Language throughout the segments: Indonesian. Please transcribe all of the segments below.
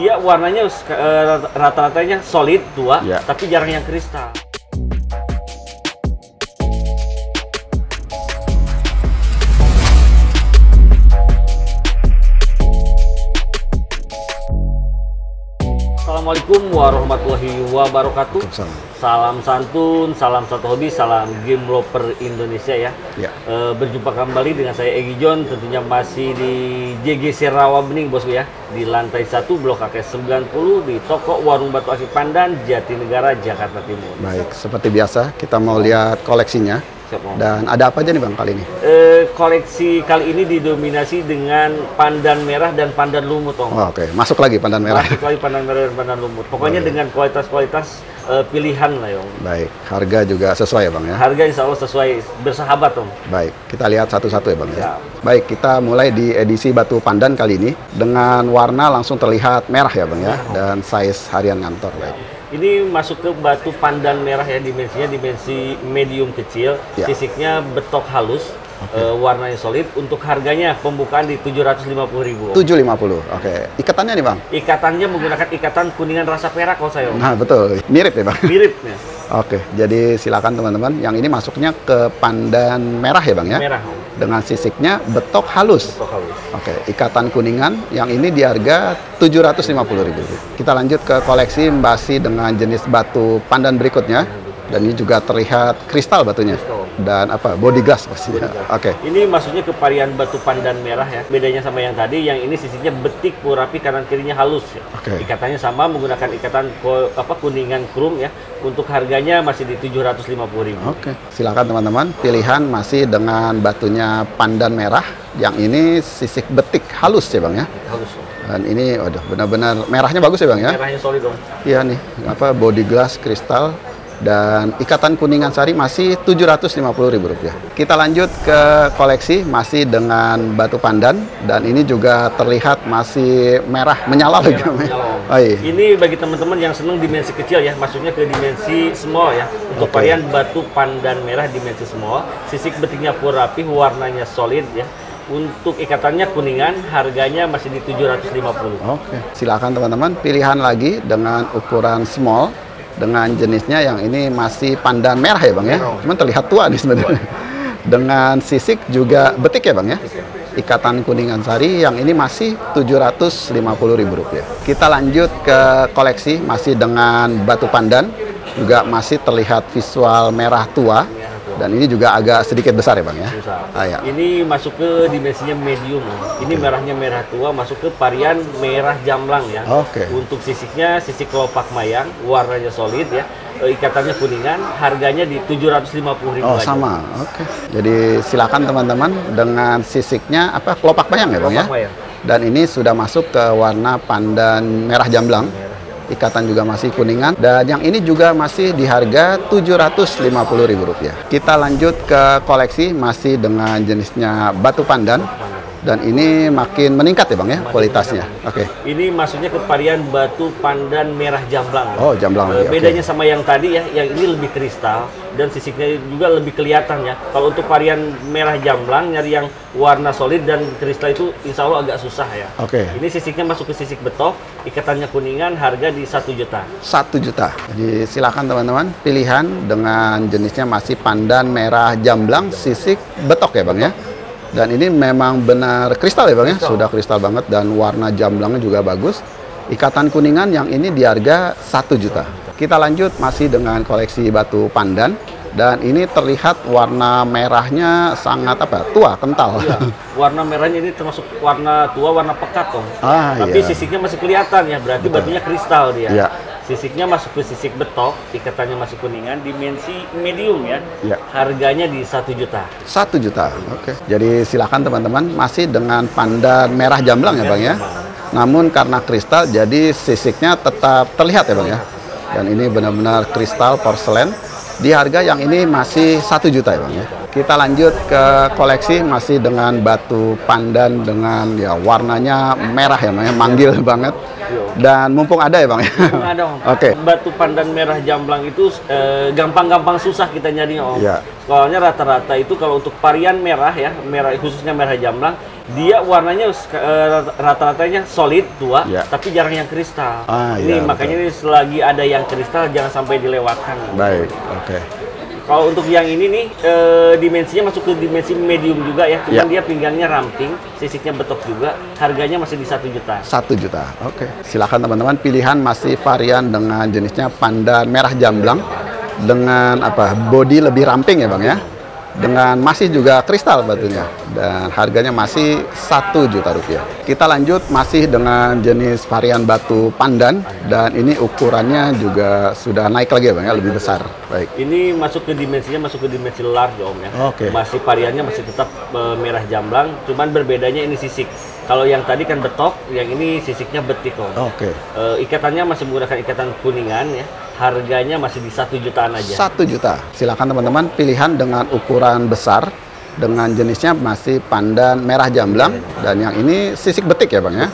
Dia warnanya rata-ratanya solid, tua, Ya. tapi jarang yang kristal. Assalamualaikum warahmatullahi wabarakatuh. Salam santun, salam satu hobi, salam game lover Indonesia ya. Berjumpa kembali dengan saya Egi John, tentunya masih di JGC Rawabening bosku ya. Di lantai 1 Blok KK 90 di toko Warung Batu Akik Pandan, Jatinegara, Jakarta Timur. Baik, seperti biasa kita mau lihat koleksinya. Dan ada apa aja nih Bang kali ini? Koleksi kali ini didominasi dengan pandan merah dan pandan lumut, Om. Oh, oke, masuk lagi pandan merah. Masuk lagi pandan merah dan pandan lumut. Pokoknya dengan kualitas-kualitas pilihan lah ya, Om. Baik, harga juga sesuai ya Bang ya? Harga insya Allah sesuai, bersahabat, Om. Baik, kita lihat satu-satu ya Bang ya. Siap. Baik, kita mulai di edisi batu pandan kali ini dengan warna langsung terlihat merah ya Bang ya, dan size harian ngantor. Baik. Ini masuk ke batu pandan merah ya, dimensinya dimensi medium kecil, Ya. sisiknya betok halus, warnanya solid. Untuk harganya pembukaan di 750.000. 750. Oke. Ikatannya nih Bang? Ikatannya menggunakan ikatan kuningan rasa perak kalau saya, Om. Nah, betul. Mirip ya Bang? Miripnya. Oke, jadi silakan teman-teman. Yang ini masuknya ke pandan merah ya Bang ya? Merah, Om. Dengan sisiknya betok halus. Betok halus. Oke, ikatan kuningan yang ini di harga 750.000. Kita lanjut ke koleksi basi dengan jenis batu pandan berikutnya. Dan ini juga terlihat kristal batunya. Dan apa? Body glass pastinya. Oke. Ini masuknya ke varian batu pandan merah ya. Bedanya sama yang tadi, yang ini sisinya betik purapi, kanan kirinya halus ya. Oke. Ikatannya sama, menggunakan ikatan kuningan krum ya. Untuk harganya masih di 750.000. Oke. Silakan teman-teman, pilihan masih dengan batunya pandan merah. Yang ini sisik betik halus ya Bang ya. Halus. Dan ini waduh benar-benar merahnya bagus ya Bang ya. Merahnya solid dong. Iya nih, apa body glass kristal dan ikatan kuningan sari masih 750.000 rupiah. Kita lanjut ke koleksi masih dengan batu pandan dan ini juga terlihat masih merah menyala lagi. Oh, iya. Ini bagi teman-teman yang senang dimensi kecil ya, masuknya ke dimensi small ya. Untuk varian batu pandan merah dimensi small, sisik betiknya purapi, warnanya solid ya. Untuk ikatannya kuningan, harganya masih di 750. Oke, silakan teman-teman pilihan lagi dengan ukuran small. Dengan jenisnya yang ini masih pandan merah ya Bang ya. Cuman terlihat tua nih sebenarnya. Dengan sisik juga betik ya Bang ya. Ikatan kuningan sari yang ini masih 750.000 rupiah. Kita lanjut ke koleksi masih dengan batu pandan. Juga masih terlihat visual merah tua. Dan ini juga agak sedikit besar ya Bang ya. Ya. Ini masuk ke dimensinya medium. Ini merahnya merah tua, masuk ke varian merah jamblang ya. Oke. Untuk sisiknya sisik kelopak mayang, warnanya solid ya. Ikatannya kuningan, harganya di 750.000. Oh aja. Sama, oke. Jadi silakan teman-teman dengan sisiknya apa kelopak mayang ya Bang ya. Mayang. Dan ini sudah masuk ke warna pandan merah jamblang. Ikatan juga masih kuningan dan yang ini juga masih di harga 750.000 rupiah. Kita lanjut ke koleksi masih dengan jenisnya batu pandan dan ini makin meningkat ya Bang ya kualitasnya. Oke. Ini masuknya ke varian batu pandan merah jamblang. Oh, jamblang. Bedanya sama yang tadi ya, yang ini lebih kristal dan sisiknya juga lebih kelihatan ya. Kalau untuk varian merah jamblang nyari yang warna solid dan kristal itu insya Allah agak susah ya. Oke. Ini sisiknya masuk ke sisik betok, ikatannya kuningan, harga di 1 juta. 1 juta. Jadi silakan teman-teman pilihan dengan jenisnya masih pandan merah jamblang sisik betok ya Bang ya. Dan ini memang benar kristal ya Bang ya. Sudah kristal banget dan warna jamblangnya juga bagus. Ikatan kuningan yang ini di harga 1 juta. Kita lanjut masih dengan koleksi batu pandan. Dan ini terlihat warna merahnya sangat apa? Tua, kental. Iya, warna merahnya ini termasuk warna tua, warna pekat Om. Tapi iya. sisiknya masih kelihatan ya, berarti batunya kristal dia. Iya. Sisiknya masuk ke sisik betok, ikatannya masih kuningan, dimensi medium ya. Iya. Harganya di 1 juta. 1 juta, oke. Jadi silakan teman-teman masih dengan pandan merah jamblang ya Bang ya. Namun karena kristal jadi sisiknya tetap terlihat ya Bang ya. Dan ini benar-benar kristal porselen. Di harga yang ini masih 1 juta ya Bang ya. Kita lanjut ke koleksi masih dengan batu pandan dengan ya warnanya merah ya Bang ya, manggil banget. Dan mumpung ada ya Bang ya. Mumpung ada Om. Oke. Batu pandan merah jamblang itu gampang-gampang susah kita nyarinya Om. Iya. Soalnya rata-rata itu kalau untuk varian merah ya, merah khususnya merah jamblang Dia warnanya rata-ratanya solid, tua, ya, tapi jarang yang kristal. Ya, Ini makanya ini selagi ada yang kristal jangan sampai dilewatkan. Baik, oke. Kalau untuk yang ini nih, dimensinya masuk ke dimensi medium juga ya. Cuman dia pinggangnya ramping, sisiknya betok juga. Harganya masih di 1 juta. 1 juta, oke. Silakan teman-teman, pilihan masih varian dengan jenisnya pandan merah jamblang. Dengan body lebih ramping ya Bang ya. Dengan masih juga kristal batunya. Dan harganya masih 1 juta rupiah. Kita lanjut masih dengan jenis varian batu pandan. Dan ini ukurannya juga sudah naik lagi ya Bang ya, lebih besar. Baik. Ini masuk ke dimensi large Om ya. Oke. Masih variannya masih tetap merah jamblang, cuman berbedanya ini sisik. Kalau yang tadi kan betok, yang ini sisiknya betik Om. Oke. Ikatannya masih menggunakan ikatan kuningan ya. Harganya masih di 1 jutaan aja. 1 juta. Silakan teman-teman, pilihan dengan ukuran besar. Dengan jenisnya masih pandan merah jamblang. Dan yang ini sisik betik ya Bang ya.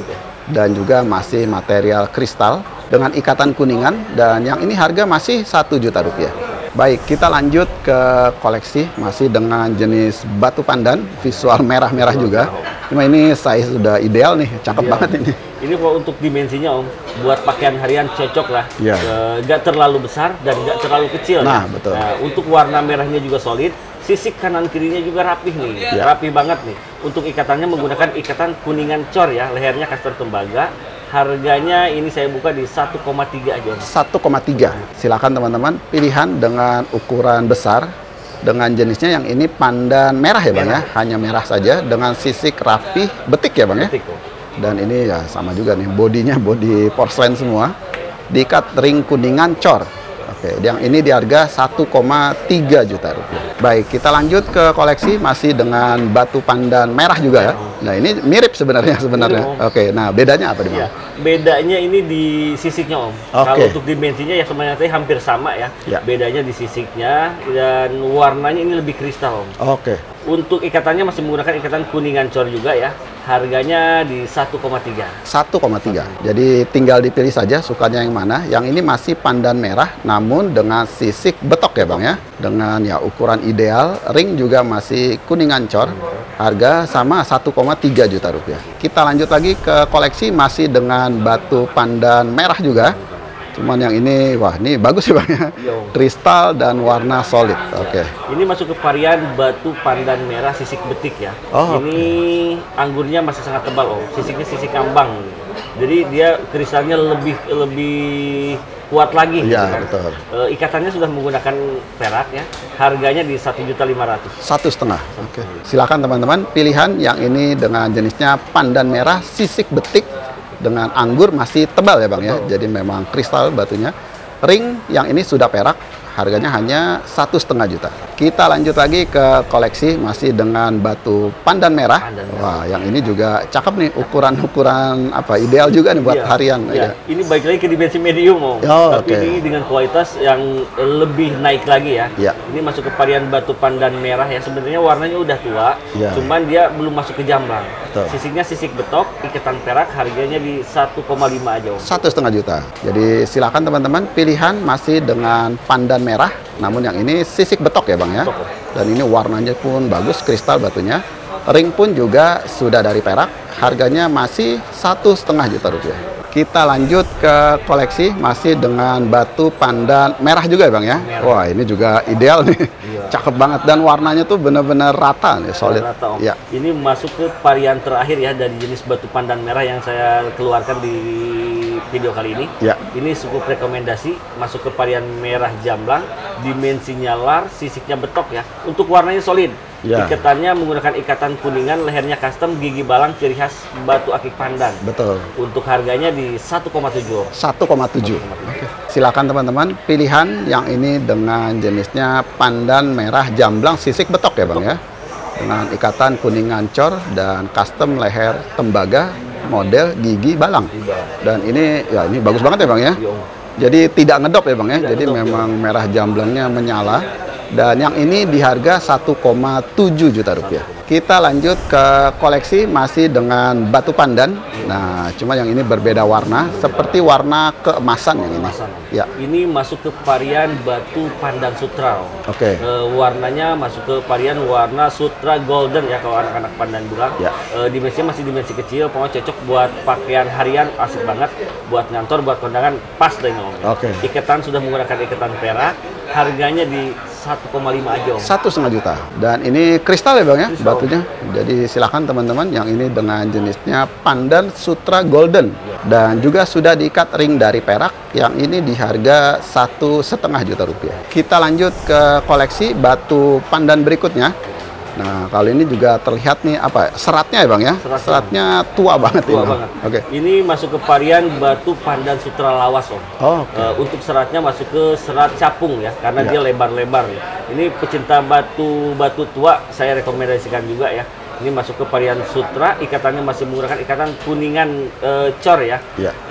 Dan juga masih material kristal dengan ikatan kuningan, dan yang ini harga masih 1 juta rupiah. Baik, kita lanjut ke koleksi masih dengan jenis batu pandan, visual merah-merah juga. Cuma ini size sudah ideal nih, cakep banget ini. Ini kalau untuk dimensinya Om, buat pakaian harian cocok lah. Ya. Gak terlalu besar dan gak terlalu kecil. Nah, ya. betul. Nah, untuk warna merahnya juga solid. Sisik kanan kirinya juga rapih nih, rapih banget nih. Untuk ikatannya menggunakan ikatan kuningan cor ya, lehernya custom tembaga. Harganya ini saya buka di 1,3 aja. 1,3. Silakan teman-teman, pilihan dengan ukuran besar. Dengan jenisnya yang ini pandan merah ya Bang ya, hanya merah saja dengan sisik rapih betik ya Bang ya. Betik, dan ini ya sama juga nih, bodinya body porselen semua. Diikat ring kuningan cor. Oke, yang ini di harga 1,3 juta rupiah. Baik, kita lanjut ke koleksi masih dengan batu pandan merah juga ya. Nah, ini mirip sebenarnya. Oke, nah bedanya apa nih Bang? Ya, bedanya ini di sisiknya Om. Kalau untuk dimensinya ya sebenarnya hampir sama ya. Bedanya di sisiknya dan warnanya ini lebih kristal Om. Oke. Untuk ikatannya masih menggunakan ikatan kuningan cor juga ya. Harganya di 1,3. 1,3. Jadi tinggal dipilih saja sukanya yang mana. Yang ini masih pandan merah namun dengan sisik betok ya Bang ya. Dengan ya ukuran ideal, ring juga masih kuningan cor. Harga sama 1,3 juta rupiah. Kita lanjut lagi ke koleksi masih dengan batu pandan merah juga. Cuman yang ini, wah ini bagus ya Bang ya. Kristal dan warna solid. Oke. Ini masuk ke varian batu pandan merah sisik betik ya. Ini anggurnya masih sangat tebal Om. Sisiknya sisik kambang. Jadi dia kristalnya lebih kuat lagi. Iya, betul. Ikatannya sudah menggunakan perak ya. Harganya di 1.500.000. 1,5. Oke. Silakan teman-teman, pilihan yang ini dengan jenisnya pandan merah sisik betik. Dengan anggur masih tebal ya Bang ya, jadi memang kristal batunya. Ring yang ini sudah perak, harganya hanya 1,5 juta. Kita lanjut lagi ke koleksi masih dengan batu pandan merah. Wah, yang ini juga cakep nih, ukuran ideal juga nih buat harian. Iya. Ini baik lagi ke dimensi medium tapi ini dengan kualitas yang lebih naik lagi ya. Ini masuk ke varian batu pandan merah ya, sebenarnya warnanya udah tua, cuman dia belum masuk ke jamblang. Sisiknya sisik betok, ikatan perak, harganya di 1,5 aja Om. 1,5 juta. Jadi silakan teman-teman, pilihan masih dengan pandan merah, namun yang ini sisik betok ya Bang ya. Dan ini warnanya pun bagus, kristal batunya. Ring pun juga sudah dari perak, harganya masih 1,5 juta rupiah. Kita lanjut ke koleksi masih dengan batu pandan merah juga ya Bang ya. Wah, ini juga ideal nih. Cakep banget dan warnanya tuh benar-benar rata nih, solid. Ya. Ini masuk ke varian terakhir ya dari jenis batu pandan merah yang saya keluarkan di video kali ini. Ini cukup rekomendasi, masuk ke varian merah jamblang, dimensinya large, sisiknya betok ya. Untuk warnanya solid. Ikatannya menggunakan ikatan kuningan, lehernya custom, gigi balang ciri khas batu akik pandan. Betul. Untuk harganya di 1,7. 1,7. Oke. Silakan teman-teman, pilihan yang ini dengan jenisnya pandan merah jamblang sisik betok ya Bang ya. Dengan ikatan kuningan cor dan custom leher tembaga model gigi balang. Dan ini ya ini bagus banget ya Bang ya. Jadi tidak ngedop ya Bang ya. Jadi memang merah jamblangnya menyala. Dan yang ini di harga 1,7 juta rupiah. Kita lanjut ke koleksi masih dengan batu pandan. Nah, cuma yang ini berbeda warna, seperti warna keemasan yang ini. Ya. Ini masuk ke varian batu pandan sutra. Oke. Warnanya masuk ke varian warna sutra golden ya kalau anak-anak pandan bilang. Ya. Dimensinya masih dimensi kecil, pokoknya cocok buat pakaian harian, asik banget. Buat ngantor, buat kondangan, pas deh Om. Oke. Ikatan sudah menggunakan ikatan perak, harganya di 1,5 aja Om. 1,5 juta. Dan ini kristal ya Bang ya, kristal. Batunya. Jadi silakan teman-teman, yang ini dengan jenisnya pandan sutra golden. Dan juga sudah diikat ring dari perak, yang ini di harga 1,5 juta rupiah. Kita lanjut ke koleksi batu pandan berikutnya. Nah, kali ini juga terlihat nih apa seratnya ya Bang ya? Seratnya tua banget tua ini. Banget. Oke. Ini masuk ke varian batu pandan sutra lawas Om. Oh, okay. Untuk seratnya masuk ke serat capung ya, karena dia lebar-lebar. Ini pecinta batu tua saya rekomendasikan juga ya. Ini masuk ke varian sutra, ikatannya masih menggunakan ikatan kuningan cor ya.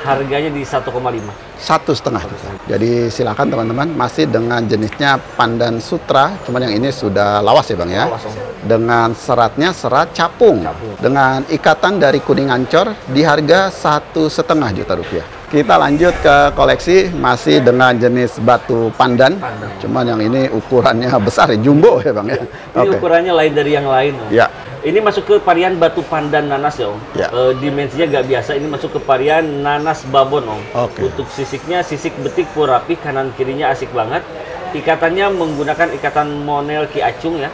Harganya di 1,5. 1,5 juta. Jadi silakan teman-teman, masih dengan jenisnya pandan sutra, cuman yang ini sudah lawas ya Bang ya. Lawas, Om. Dengan seratnya serat capung. Dengan ikatan dari kuningan cor di harga 1,5 juta rupiah. Kita lanjut ke koleksi masih dengan jenis batu pandan. Cuman yang ini ukurannya besar ya, jumbo ya Bang ya. Ini ukurannya lain dari yang lain Om. Ya. Ini masuk ke varian batu pandan nanas ya Om. Ya. Dimensinya nggak biasa, ini masuk ke varian nanas babon Om. Untuk sisiknya, sisik betik pun rapi, kanan kirinya asik banget. Ikatannya menggunakan ikatan monel Ki Acung ya.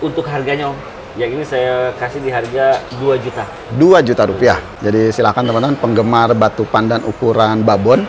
Untuk harganya Om, yang ini saya kasih di harga 2 juta. 2 juta rupiah. Jadi silakan teman-teman penggemar batu pandan ukuran babon.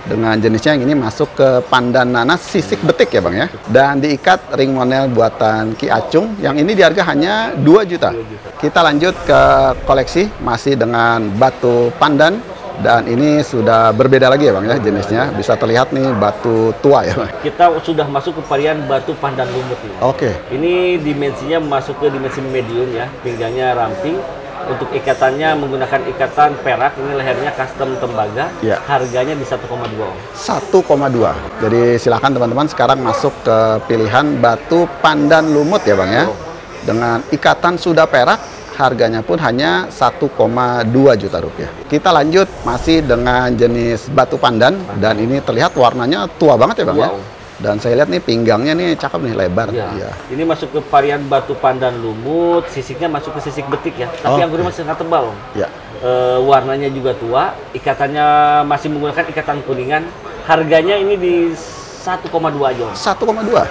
Dengan jenisnya yang ini masuk ke pandan nanas sisik betik ya Bang ya. Dan diikat ring monel buatan Ki Acung. Yang ini di harga hanya 2 juta. Kita lanjut ke koleksi masih dengan batu pandan. Dan ini sudah berbeda lagi ya Bang ya jenisnya. Bisa terlihat nih batu tua ya Bang. Kita sudah masuk ke varian batu pandan lumut nih. Ini dimensinya masuk ke dimensi medium ya. Pinggangnya ramping. Untuk ikatannya menggunakan ikatan perak, ini lehernya custom tembaga. Harganya di 1,2 Om. 1,2. Jadi silakan teman-teman sekarang masuk ke pilihan batu pandan lumut ya Bang ya. Dengan ikatan sudah perak, harganya pun hanya 1,2 juta rupiah. Kita lanjut masih dengan jenis batu pandan. Dan ini terlihat warnanya tua banget ya Bang ya. Dan saya lihat nih pinggangnya nih cakep nih, lebar. Ini masuk ke varian batu pandan lumut, sisiknya masuk ke sisik betik ya. Tapi anggurnya masih sangat tebal Om. Warnanya juga tua, ikatannya masih menggunakan ikatan kuningan. Harganya ini di 1,2 aja Om. 1,2.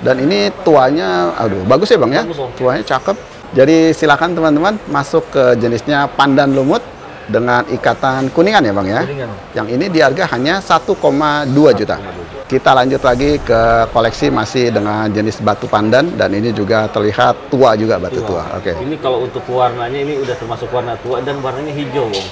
Dan ini tuanya, aduh bagus ya Bang ya. Tuanya cakep. Jadi silakan teman-teman masuk ke jenisnya pandan lumut dengan ikatan kuningan ya Bang ya. Yang ini di harga hanya 1,2 juta. Kita lanjut lagi ke koleksi masih dengan jenis batu pandan. Dan ini juga terlihat tua juga, batu tua. Ini kalau untuk warnanya ini udah termasuk warna tua dan warnanya hijau Om.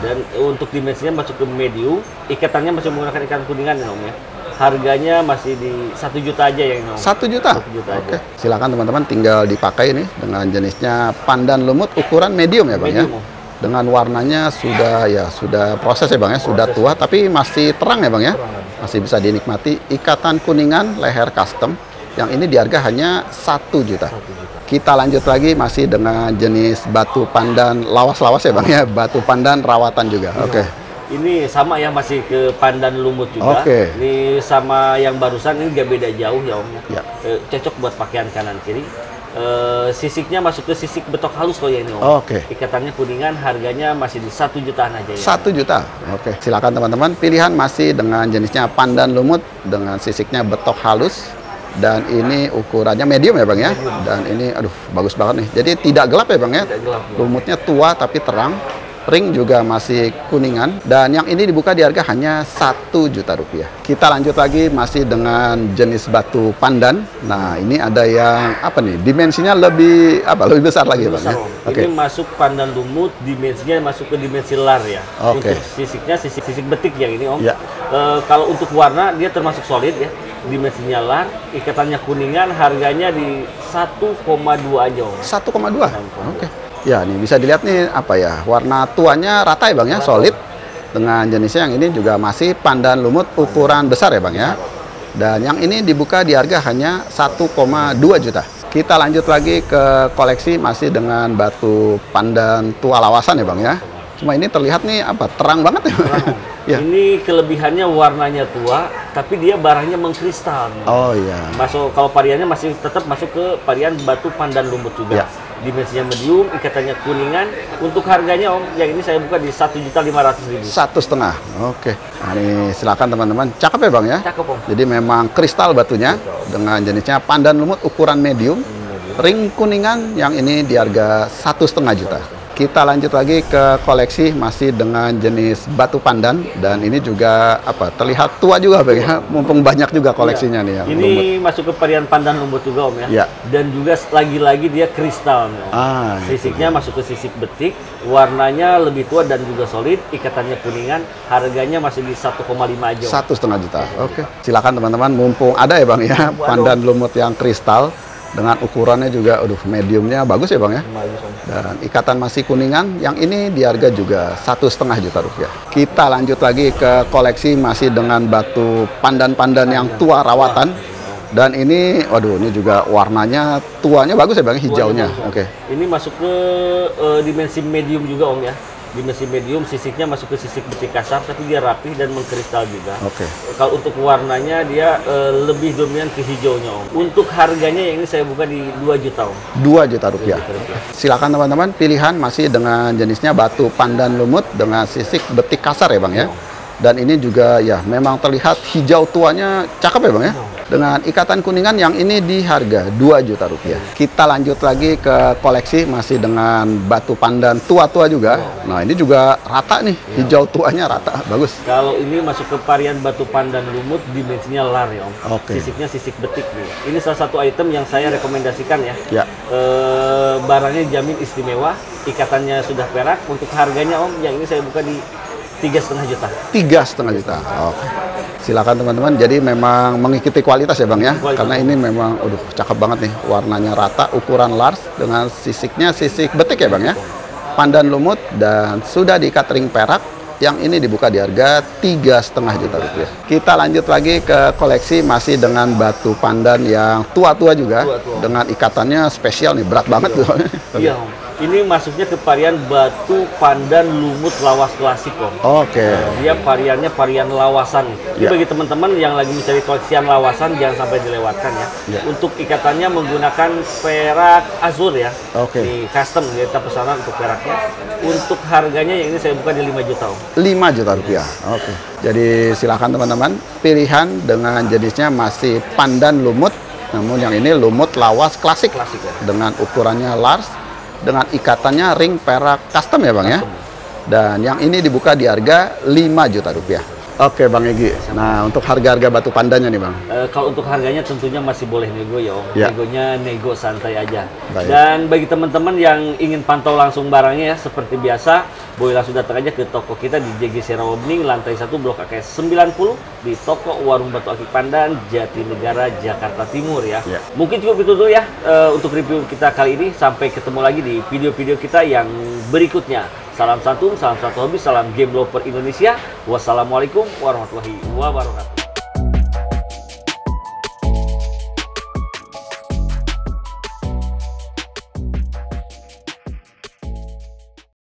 Dan untuk dimensinya masuk ke medium, ikatannya masih menggunakan ikatan kuningan ya Om ya. Harganya masih di 1 juta aja ya Om. 1 juta? 1 juta aja. Silakan teman-teman tinggal dipakai nih dengan jenisnya pandan lumut ukuran medium ya Bang ya. Dengan warnanya sudah proses ya Bang ya, sudah tua tapi masih terang ya Bang ya. Masih bisa dinikmati. Ikatan kuningan leher custom. Yang ini di harga hanya 1 juta. Kita lanjut lagi masih dengan jenis batu pandan lawas-lawas ya Bang ya. Batu pandan rawatan juga. Ini sama ya, masih ke pandan lumut juga. Ini sama yang barusan, ini gak beda jauh ya Om. Cocok buat pakaian kanan kiri. Sisiknya masuk ke sisik betok halus loh ya ini Om. Ikatannya kuningan, harganya masih di 1 jutaan aja ya. 1 juta. Silakan teman-teman, pilihan masih dengan jenisnya pandan lumut dengan sisiknya betok halus. Dan ini ukurannya medium ya Bang ya. Dan ini aduh bagus banget nih. Jadi tidak gelap ya Bang ya. Lumutnya tua tapi terang. Ring juga masih kuningan. Dan yang ini dibuka di harga hanya 1 juta rupiah. Kita lanjut lagi masih dengan jenis batu pandan. Nah ini ada yang apa nih, dimensinya lebih besar lagi Bang ya. Ini masuk pandan lumut, dimensinya masuk ke dimensi lar ya. Untuk sisiknya sisik betik yang ini Om. Kalau untuk warna dia termasuk solid ya. Dimensinya lar, ikatannya kuningan, harganya di 1,2 aja Om. 1,2? Ya, nih bisa dilihat nih apa ya, warna tuanya rata ya Bang ya, solid. Dengan jenisnya yang ini juga masih pandan lumut ukuran besar ya Bang ya. Dan yang ini dibuka di harga hanya 1,2 juta. Kita lanjut lagi ke koleksi masih dengan batu pandan tua lawasan ya Bang ya. Cuma ini terlihat nih apa, terang banget ya. Ya. Ini kelebihannya warnanya tua, tapi dia barangnya mengkristal. Oh iya. Masuk kalau variannya masih tetap masuk ke varian batu pandan lumut juga. Ya. Dimensinya medium, ikatannya kuningan. Untuk harganya Om, yang ini saya buka di 1.500.000. 1,5. Oke. Nah, ini silakan teman-teman. Cakep ya Bang ya? Cakep Om. Jadi memang kristal batunya. Betul. Dengan jenisnya pandan lumut ukuran medium. Ring kuningan yang ini di harga 1,5 juta. Kita lanjut lagi ke koleksi masih dengan jenis batu pandan, dan ini juga apa, terlihat tua juga Bang ya, mumpung banyak juga koleksinya nih yang ini lumut. Masuk ke varian pandan lumut juga Om ya. Dan juga lagi-lagi dia kristal nih, Om. Sisiknya masuk ke sisik betik, warnanya lebih tua dan juga solid, ikatannya kuningan, harganya masih di 1,5 aja Om. 1,5 juta. Oke. Silakan teman-teman, mumpung ada ya Bang ya, pandan lumut yang kristal. Dengan ukurannya juga, mediumnya bagus ya Bang ya. Bagus, Om. Dan ikatan masih kuningan, yang ini di harga juga 1,5 juta rupiah. Kita lanjut lagi ke koleksi masih dengan batu pandan-pandan yang tua rawatan. Dan ini, ini juga warnanya tuanya bagus ya Bang, hijaunya. Oke. Ini masuk ke dimensi medium juga Om ya. Dimensi medium, sisiknya masuk ke sisik betik kasar, tapi dia rapih dan mengkristal juga. Oke. Kalau untuk warnanya dia lebih dominan ke hijaunya Om. Untuk harganya yang ini saya buka di 2 juta Om. 2 juta rupiah. Silakan teman-teman, pilihan masih dengan jenisnya batu pandan lumut dengan sisik betik kasar ya Bang ya. Dan ini juga ya memang terlihat hijau tuanya cakep ya Bang ya. Dengan ikatan kuningan yang ini di harga 2 juta rupiah. Kita lanjut lagi ke koleksi masih dengan batu pandan tua-tua juga. Nah ini juga rata nih, hijau tuanya rata, bagus. Kalau ini masuk ke varian batu pandan lumut, dimensinya lar ya Om. Oke. Sisiknya sisik betik nih. Ini salah satu item yang saya rekomendasikan ya. Ya. Barangnya jamin istimewa, ikatannya sudah perak. Untuk harganya Om, yang ini saya buka di 3,5 juta. 3,5 juta. Oke. Silakan teman-teman. Jadi memang mengikuti kualitas ya Bang ya. Karena ini memang cakep banget nih. Warnanya rata, ukuran large dengan sisiknya sisik betik ya Bang ya. Pandan lumut dan sudah diikat ring perak. Yang ini dibuka di harga 3,5 juta rupiah. Kita lanjut lagi ke koleksi masih dengan batu pandan yang tua-tua juga. Dengan ikatannya spesial nih, berat banget tuh. Iya Om. Ini masuknya ke varian batu pandan lumut lawas klasik Om. Oke. Dia variannya varian lawasan. Ini bagi teman-teman yang lagi mencari koleksian lawasan, jangan sampai dilewatkan ya. Untuk ikatannya menggunakan perak azur ya. Oke. Di custom kita pesanan untuk peraknya. Untuk harganya yang ini saya buka di 5 juta Om. 5 juta rupiah. Oke. Jadi silakan teman-teman, pilihan dengan jenisnya masih pandan lumut, namun yang ini lumut lawas klasik ya. Dengan ukurannya large. Dengan ikatannya ring perak custom ya Bang ya. Dan yang ini dibuka di harga 5 juta rupiah. Oke Bang Egi. Nah untuk harga-harga batu pandannya nih Bang. Kalau untuk harganya tentunya masih boleh nego ya Om. Negonya nego santai aja. Baik. Dan bagi teman-teman yang ingin pantau langsung barangnya ya, seperti biasa, boleh langsung datang aja ke toko kita di JGC Rawabening, lantai 1 Blok AKS 90 di toko Warung Batu Akik Pandan, Jatinegara, Jakarta Timur ya. Mungkin cukup itu dulu ya untuk review kita kali ini. Sampai ketemu lagi di video-video kita yang berikutnya. Salam santun, salam satu hobi, salam game lover Indonesia. Wassalamualaikum warahmatullahi wabarakatuh.